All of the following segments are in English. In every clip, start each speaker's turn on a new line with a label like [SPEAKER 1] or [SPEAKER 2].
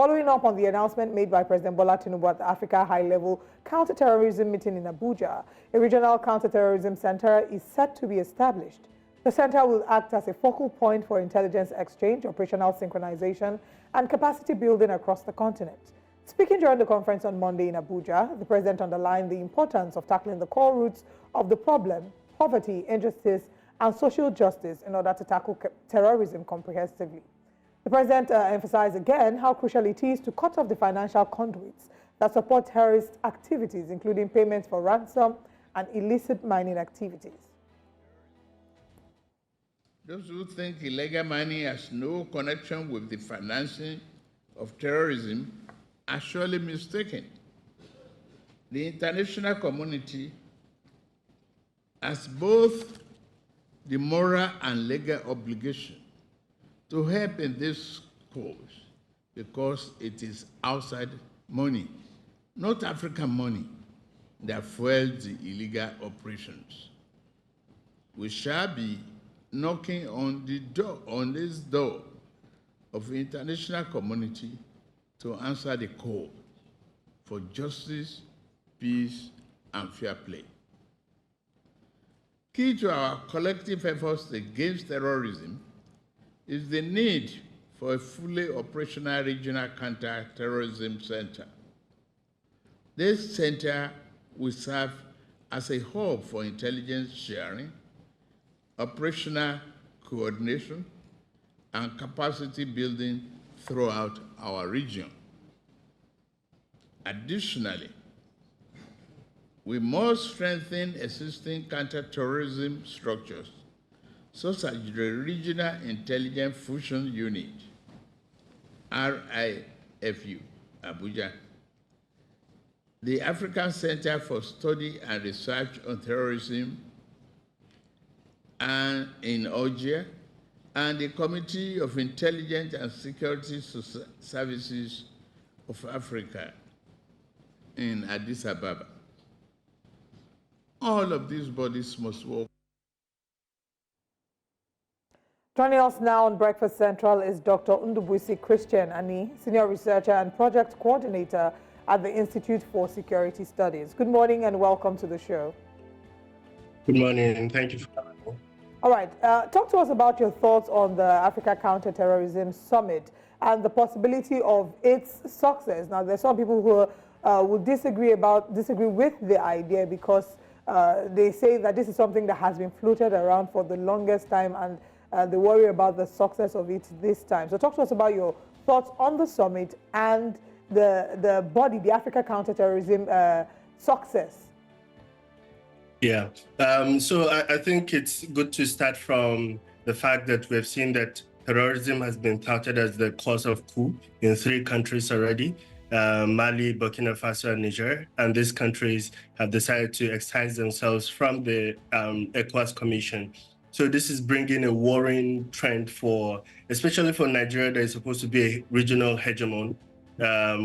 [SPEAKER 1] following up on the announcement made by President Bola Tinubu at the Africa High-Level Counter-Terrorism meeting in Abuja, a regional counter-terrorism center is set to be established. The center will act as a focal point for intelligence exchange, operational synchronization, and capacity building across the continent. Speaking during the conference on Monday in Abuja, the president underlined the importance of tackling the core roots of the problem, poverty, injustice, and social justice in order to tackle terrorism comprehensively. The president emphasized again how crucial it is to cut off the financial conduits that support terrorist activities, including payments for ransom and illicit mining activities.
[SPEAKER 2] Those who think illegal mining has no connection with the financing of terrorism are surely mistaken. The international community has both the moral and legal obligation to help in this cause because it is outside money, not African money, that fuels the illegal operations. We shall be knocking on this door of the international community to answer the call for justice, peace, and fair play. Key to our collective efforts against terrorism is the need for a fully operational regional counter-terrorism center. This center will serve as a hub for intelligence sharing, operational coordination, and capacity building throughout our region. Additionally, we must strengthen existing counter-terrorism structures, such as the Regional Intelligence Fusion Unit, RIFU, Abuja, the African Center for Study and Research on Terrorism and in Abuja, and the Committee of Intelligence and Security Services of Africa in Addis Ababa. All of these bodies must work.
[SPEAKER 1] Joining us now on Breakfast Central is Dr. Ndubuisi Christian Ani, Senior Researcher and Project Coordinator at the Institute for Security Studies. Good morning and welcome to the show.
[SPEAKER 3] Good morning and thank you for having me.
[SPEAKER 1] All right, talk to us about your thoughts on the Africa Counter-Terrorism Summit and the possibility of its success. Now, there's some people who would disagree with the idea because they say that this is something that has been floated around for the longest time and they worry about the success of it this time. So talk to us about your thoughts on the summit and the body, the Africa Counterterrorism success.
[SPEAKER 3] Yeah, so I think it's good to start from the fact that we've seen that terrorism has been touted as the cause of coup in 3 countries already, Mali, Burkina Faso, and Niger. And these countries have decided to excise themselves from the ECOWAS Commission. So this is bringing a worrying trend especially for Nigeria, that is supposed to be a regional hegemon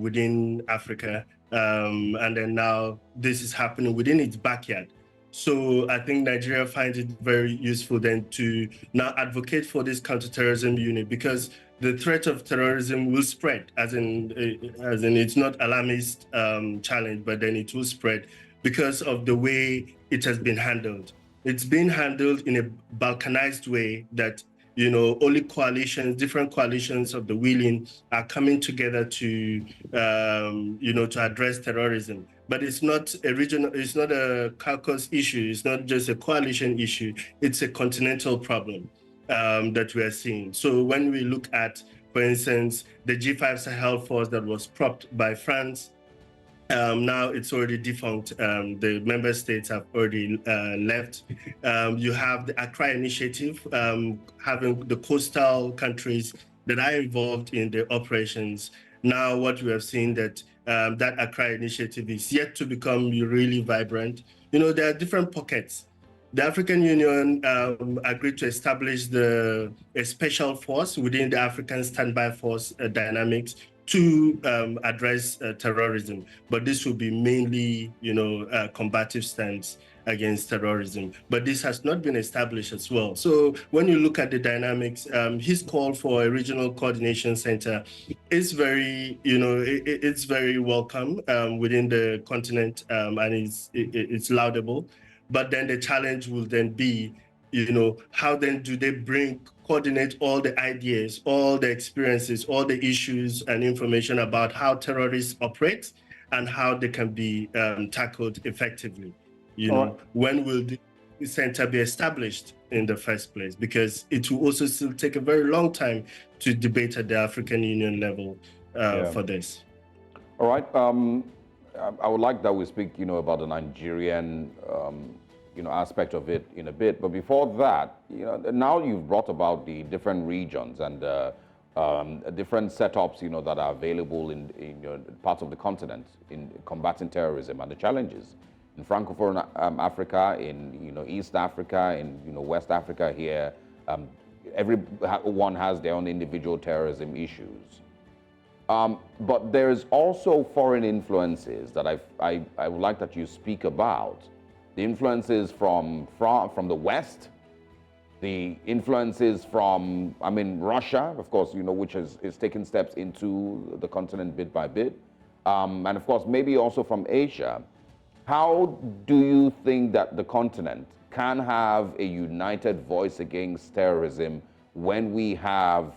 [SPEAKER 3] within Africa. And then now this is happening within its backyard. So I think Nigeria finds it very useful then to now advocate for this counterterrorism unit, because the threat of terrorism will spread, as in it's not alarmist challenge, but then it will spread because of the way it has been handled. It's been handled in a balkanized way that, you know, only different coalitions of the willing are coming together to, you know, to address terrorism. But it's not it's not a Caucasus issue. It's not just a coalition issue. It's a continental problem that we are seeing. So when we look at, for instance, the G5 Sahel force that was propped by France, now it's already defunct. The member states have already left. You have the Accra Initiative, having the coastal countries that are involved in the operations. Now what we have seen that that Accra Initiative is yet to become really vibrant. You know, there are different pockets. The African Union agreed to establish a special force within the African Standby Force dynamics to address terrorism, but this will be mainly, you know, combative stance. against terrorism. But this has not been established as well. So when you look at the dynamics, his call for a regional coordination center is very, it's very welcome within the continent, and it's laudable. But then the challenge will then be, how then do they coordinate all the ideas, all the experiences, all the issues and information about how terrorists operate and how they can be tackled effectively. When will the center be established in the first place? Because it will also still take a very long time to debate at the African Union level for this.
[SPEAKER 4] All right. I would like that we speak, about the Nigerian, aspect of it in a bit. But before that, now you've brought about the different regions and different setups, that are available in parts of the continent in combating terrorism and the challenges in Francophone Africa, in East Africa, in West Africa here. Everyone has their own individual terrorism issues. But there's also foreign influences that I would like that you speak about. The influences from the West, the influences from, Russia, of course, which is taking steps into the continent bit by bit. And of course, maybe also from Asia. How do you think that the continent can have a united voice against terrorism when we have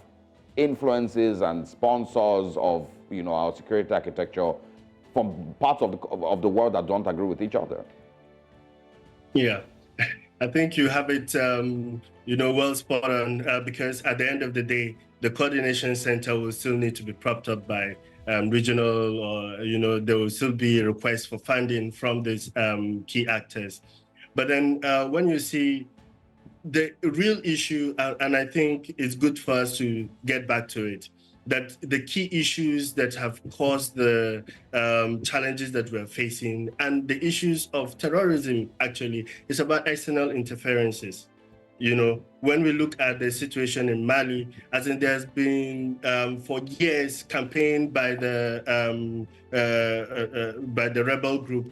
[SPEAKER 4] influences and sponsors of, our security architecture from parts of the world that don't agree with each other?
[SPEAKER 3] Yeah, I think you have it, well spot on, because at the end of the day, the coordination center will still need to be propped up by regional, or, there will still be a request for funding from these key actors. But then when you see the real issue, and I think it's good for us to get back to it, that the key issues that have caused the challenges that we're facing and the issues of terrorism actually is about external interferences. When we look at the situation in Mali, as in there's been for years campaigned by the rebel group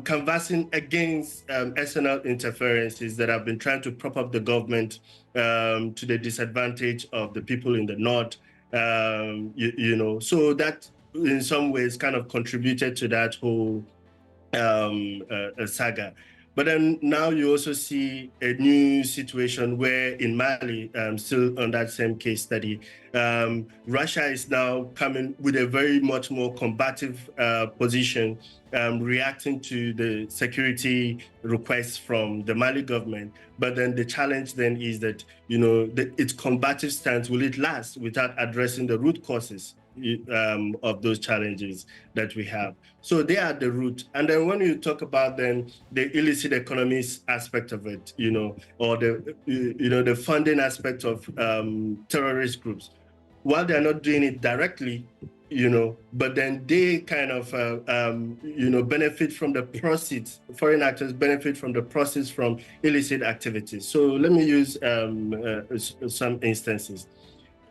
[SPEAKER 3] canvassing against external interferences that have been trying to prop up the government to the disadvantage of the people in the north, so that in some ways kind of contributed to that whole saga. But then now you also see a new situation where in Mali, still on that same case study, Russia is now coming with a very much more combative position, reacting to the security requests from the Mali government. But then the challenge then is that, its combative stance, will it last without addressing the root causes of those challenges that we have? So they are the root. And then when you talk about then the illicit economies aspect of it, or the funding aspect of terrorist groups, while they're not doing it directly, but then they kind of, benefit from the proceeds. Foreign actors benefit from the proceeds from illicit activities. So let me use some instances.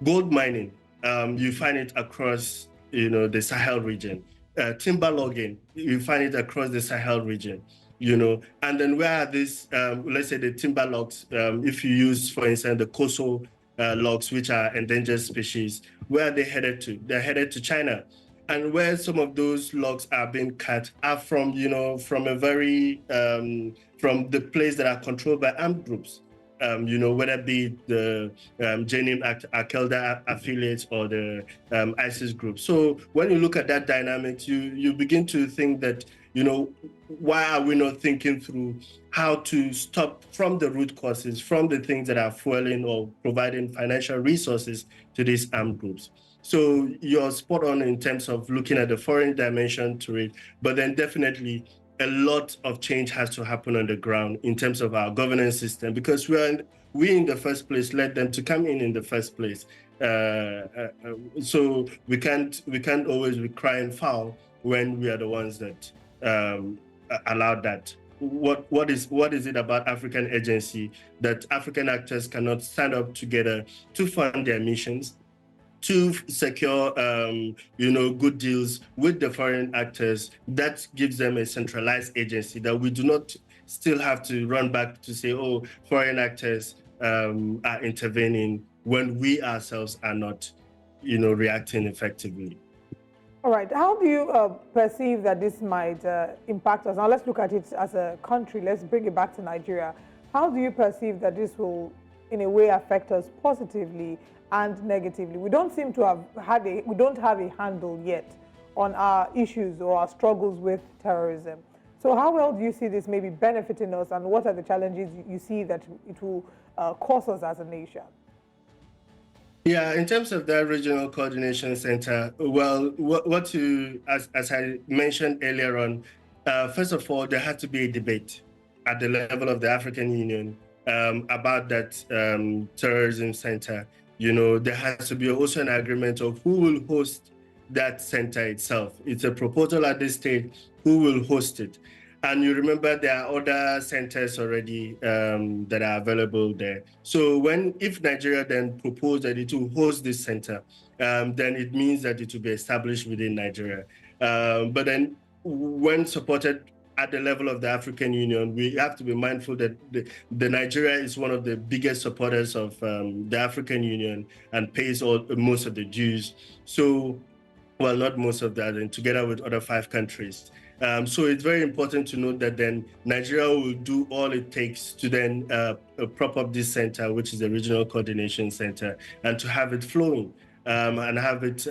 [SPEAKER 3] Gold mining. You find it across, the Sahel region. Timber logging, you find it across the Sahel region, And then where are these, let's say the timber logs, if you use, for instance, the Koso logs, which are endangered species, where are they headed to? They're headed to China. And where some of those logs are being cut are from, from a very, from the place that are controlled by armed groups. Whether it be the Jenim Al-Qaeda affiliates or the ISIS group. So when you look at that dynamics, you begin to think that, why are we not thinking through how to stop from the root causes, from the things that are fueling or providing financial resources to these armed groups? So you're spot on in terms of looking at the foreign dimension to it, but then definitely a lot of change has to happen on the ground in terms of our governance system, because we in the first place led them to come in the first place. So we can't always be crying foul when we are the ones that allowed that. What is it about African agency that African actors cannot stand up together to fund their missions, to secure, good deals with the foreign actors. That gives them a centralized agency that we do not still have to run back to say, oh, foreign actors are intervening when we ourselves are not, reacting effectively.
[SPEAKER 1] All right. How do you perceive that this might impact us? Now, let's look at it as a country. Let's bring it back to Nigeria. How do you perceive that this will, in a way, affect us positively and negatively? We don't seem to have we don't have a handle yet on our issues or our struggles with terrorism. So how well do you see this maybe benefiting us, and what are the challenges you see that it will cause us as a nation?
[SPEAKER 3] Yeah, in terms of that regional coordination center, well, as I mentioned earlier on, first of all, there had to be a debate at the level of the African Union about that terrorism center. There has to be also an agreement of who will host that center itself. It's a proposal at this stage, who will host it. And you remember there are other centers already that are available there. So if Nigeria then proposed that it will host this center, then it means that it will be established within Nigeria. But then when supported at the level of the African Union, we have to be mindful that the Nigeria is one of the biggest supporters of the African Union and pays most of the dues. So, well, not most of that, and together with other 5 countries. So it's very important to note that then Nigeria will do all it takes to then prop up this center, which is the Regional Coordination Center, and to have it flowing and have it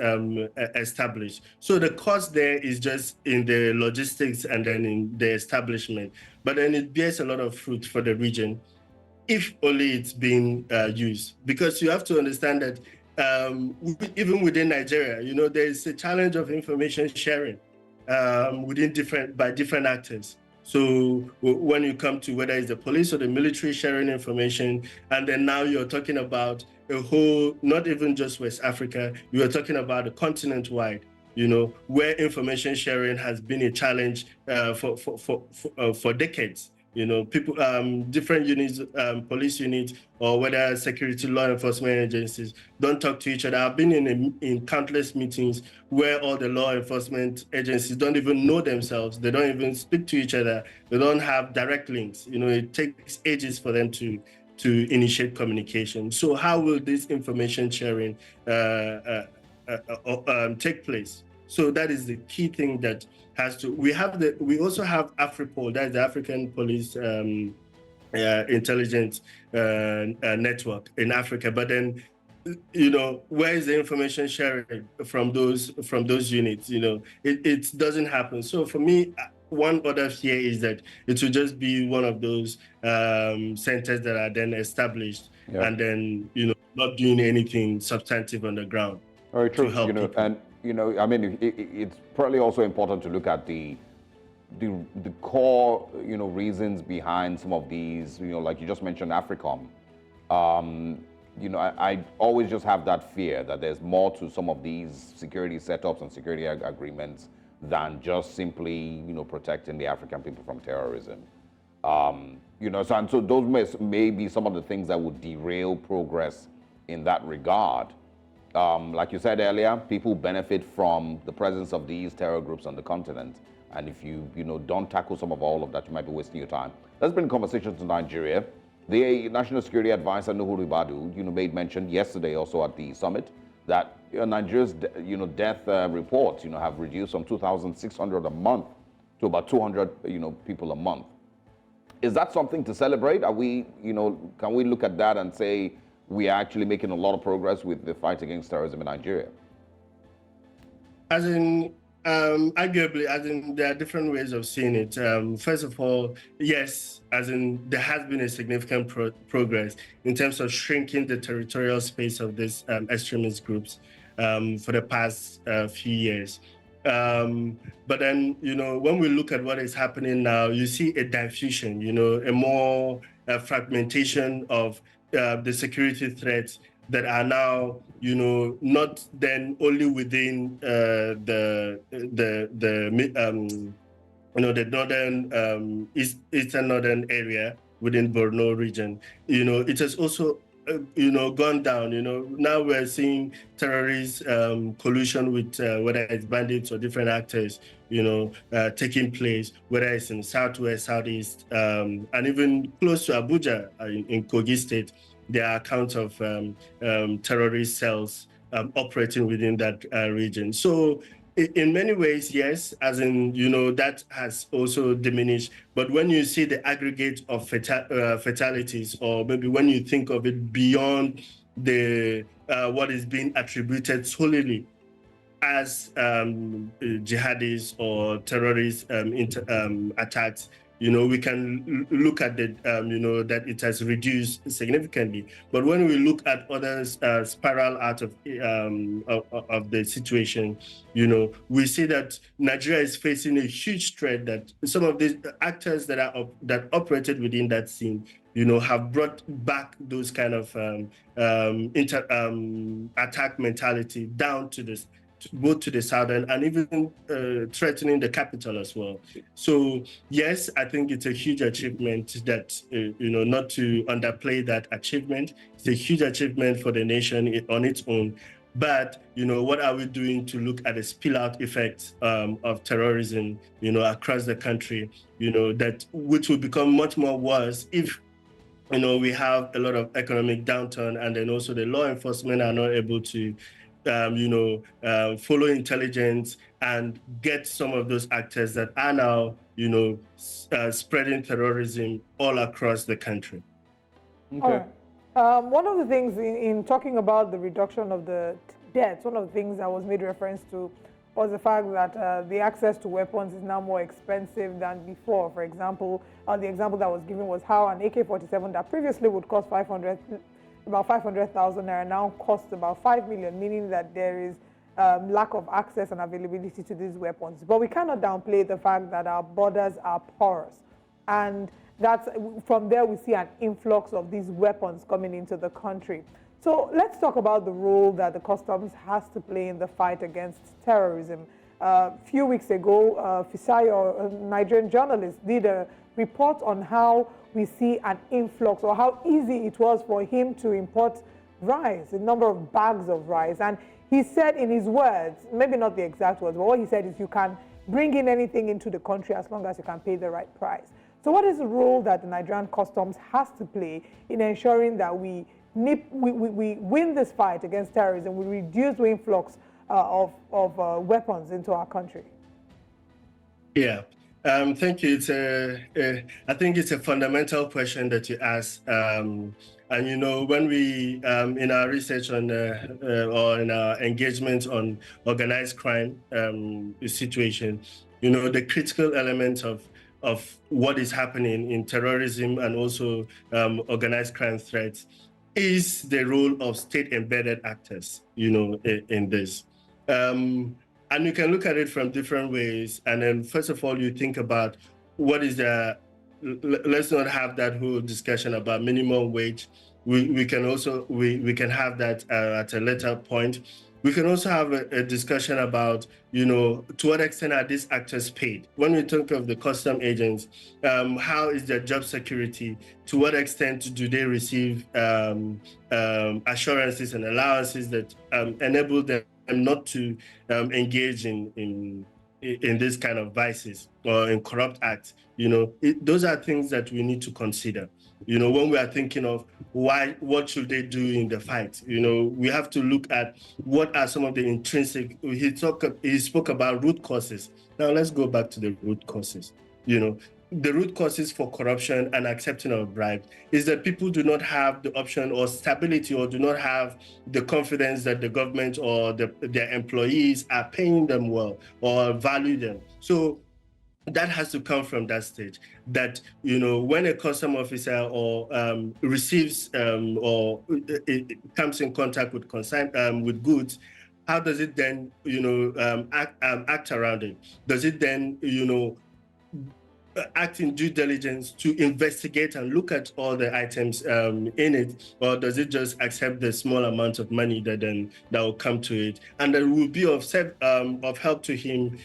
[SPEAKER 3] established. So the cost there is just in the logistics and then in the establishment, but then it bears a lot of fruit for the region if only it's being used. Because you have to understand that even within Nigeria, there is a challenge of information sharing by different actors. So when you come to whether it's the police or the military sharing information, and then now you're talking about a whole, not even just West Africa, you are talking about a continent wide, where information sharing has been a challenge for decades. People, different units, police units, or whether security law enforcement agencies don't talk to each other. I've been in countless meetings where all the law enforcement agencies don't even know themselves. They don't even speak to each other. They don't have direct links. It takes ages for them to initiate communication. So how will this information sharing take place? So that is the key thing that has to. We also have AFRIPOL, that's the African Police Intelligence Network in Africa. But then, where is the information sharing from those units? It doesn't happen. So for me, one other fear is that it will just be one of those centers that are then established and then not doing anything substantive on the ground.
[SPEAKER 4] Very true.
[SPEAKER 3] To help people.
[SPEAKER 4] And I mean, it's probably also important to look at the core, reasons behind some of these, like you just mentioned, AFRICOM. I always just have that fear that there's more to some of these security setups and security agreements than just simply, protecting the African people from terrorism. So those may be some of the things that would derail progress in that regard. Like you said earlier, people benefit from the presence of these terror groups on the continent. And if you don't tackle some of all of that, you might be wasting your time. Let's bring conversations to Nigeria. The National Security Advisor, Ndubuisi, made mention yesterday also at the summit that Nigeria's, death reports, have reduced from 2,600 a month to about 200, people a month. Is that something to celebrate? Are we, can we look at that and say, we are actually making a lot of progress with the fight against terrorism in Nigeria?
[SPEAKER 3] As in, arguably, there are different ways of seeing it. First of all, yes, as in there has been a significant progress in terms of shrinking the territorial space of these extremist groups for the past few years. But then, when we look at what is happening now, you see a diffusion, a more fragmentation of the security threats that are now, not then only within the northern eastern northern area within Borno region. It has also gone down. Now we're seeing terrorist collusion with whether it's bandits or different actors, taking place, whether it's in Southwest, Southeast, and even close to Abuja in Kogi State. There are accounts of terrorist cells operating within that region. So in many ways, yes, as in, that has also diminished. But when you see the aggregate of fatalities, or maybe when you think of it beyond the what is being attributed solely as jihadis or terrorist attacks, we can look at the, that it has reduced significantly. But when we look at others spiral out of the situation, we see that Nigeria is facing a huge threat, that some of the actors that operated within that scene, have brought back those kind of attack mentality down to this, both to the southern and even threatening the capital as well. So yes, I think it's a huge achievement that, not to underplay that achievement. It's a huge achievement for the nation on its own. But, what are we doing to look at the spill out effects of terrorism, across the country, that which will become much more worse if we have a lot of economic downturn, and then also the law enforcement are not able to follow intelligence and get some of those actors that are now, spreading terrorism all across the country.
[SPEAKER 1] Okay. One of the things in talking about the reduction of the deaths, one of the things that was made reference to was the fact that the access to weapons is now more expensive than before. For example, the example that was given was how an AK-47 that previously would cost about 500,000 naira now costs about 5 million, meaning that there is lack of access and availability to these weapons. But we cannot downplay the fact that our borders are porous. And that's, from there we see an influx of these weapons coming into the country. So let's talk about the role that the customs has to play in the fight against terrorism. A few weeks ago, Fisayo, a Nigerian journalist, did a report on how we see an influx, or how easy it was for him to import rice, a number of bags of rice. And he said in his words, maybe not the exact words, but what he said is you can bring in anything into the country as long as you can pay the right price. So what is the role that the Nigerian customs has to play in ensuring that we win this fight against terrorism, we reduce the influx of weapons into our country?
[SPEAKER 3] Yeah. Thank you. I think it's a fundamental question that you ask. And when we, in our research on or in our engagement on organized crime situation, the critical element of what is happening in terrorism and also organized crime threats is the role of state-embedded actors, in this. And you can look at it from different ways. And then first of all, you think about what is let's not have that whole discussion about minimum wage. We can also, we can have that at a later point. We can also have a discussion about, to what extent are these actors paid? When we think of the custom agents, how is their job security? To what extent do they receive assurances and allowances that enable them not to engage in this kind of vices or in corrupt acts? Those are things that we need to consider. When we are thinking of what should they do in the fight, we have to look at what are some of the intrinsic. He spoke about root causes. Now let's go back to the root causes. The root causes for corruption and accepting of bribes is that people do not have the option or stability, or do not have the confidence that the government or their employees are paying them well or value them. So that has to come from that stage, that, when a custom officer or receives or comes in contact with with goods, how does it then, act around it? Does it then, act in due diligence to investigate and look at all the items in it, or does it just accept the small amount of money that will come to it, and that will be of help to him,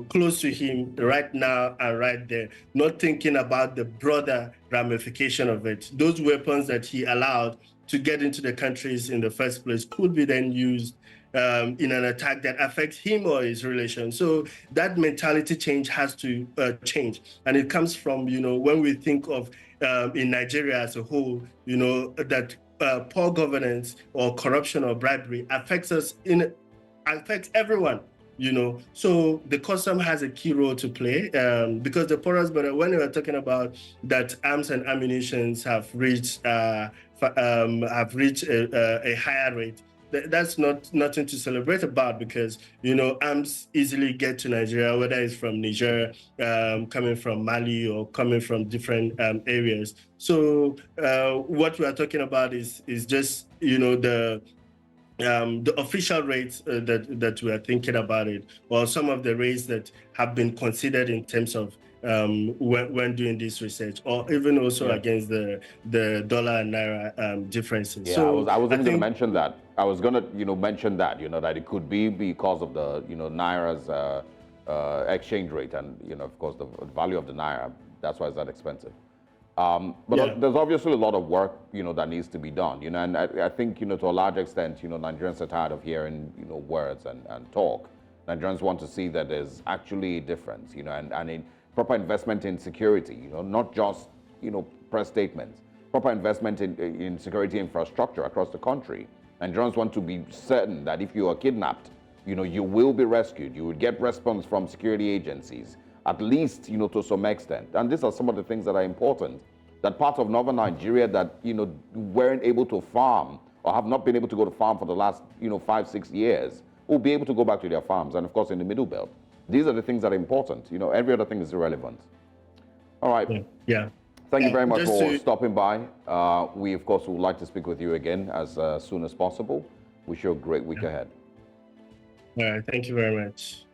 [SPEAKER 3] close to him right now and right there, not thinking about the broader ramification of it. Those weapons that he allowed to get into the countries in the first place could be then used in an attack that affects him or his relation. So that mentality change has to change. And it comes from, when we think of in Nigeria as a whole, that poor governance or corruption or bribery affects affects everyone. So the custom has a key role to play because the porous border, when we are talking about that arms and ammunitions have reached a higher rate, that's nothing to celebrate about, because arms easily get to Nigeria, whether it's from Niger, coming from Mali, or coming from different areas. So what we are talking about is just the official rates that we are thinking about it, or some of the rates that have been considered in terms of when doing this research, or even also against the dollar and naira differences.
[SPEAKER 4] Yeah,
[SPEAKER 3] So
[SPEAKER 4] I was even going to mention that. I was going to mention that that it could be because of the naira's exchange rate, and of course the value of the naira. That's why it's that expensive. But there's obviously a lot of work, that needs to be done, and I think, to a large extent, Nigerians are tired of hearing, words and talk. Nigerians want to see that there's actually a difference, and in proper investment in security, not just, press statements, proper investment in security infrastructure across the country. Nigerians want to be certain that if you are kidnapped, you will be rescued. You will get response from security agencies, at least, to some extent. And these are some of the things that are important. That parts of northern Nigeria that, weren't able to farm or have not been able to go to farm for the last, 5-6 years, will be able to go back to their farms. And of course, in the middle belt. These are the things that are important. Every other thing is irrelevant. All right.
[SPEAKER 3] Yeah.
[SPEAKER 4] Thank you very much for stopping by. We, of course, would like to speak with you again as soon as possible. Wish you a great week ahead.
[SPEAKER 3] All right. Thank you very much.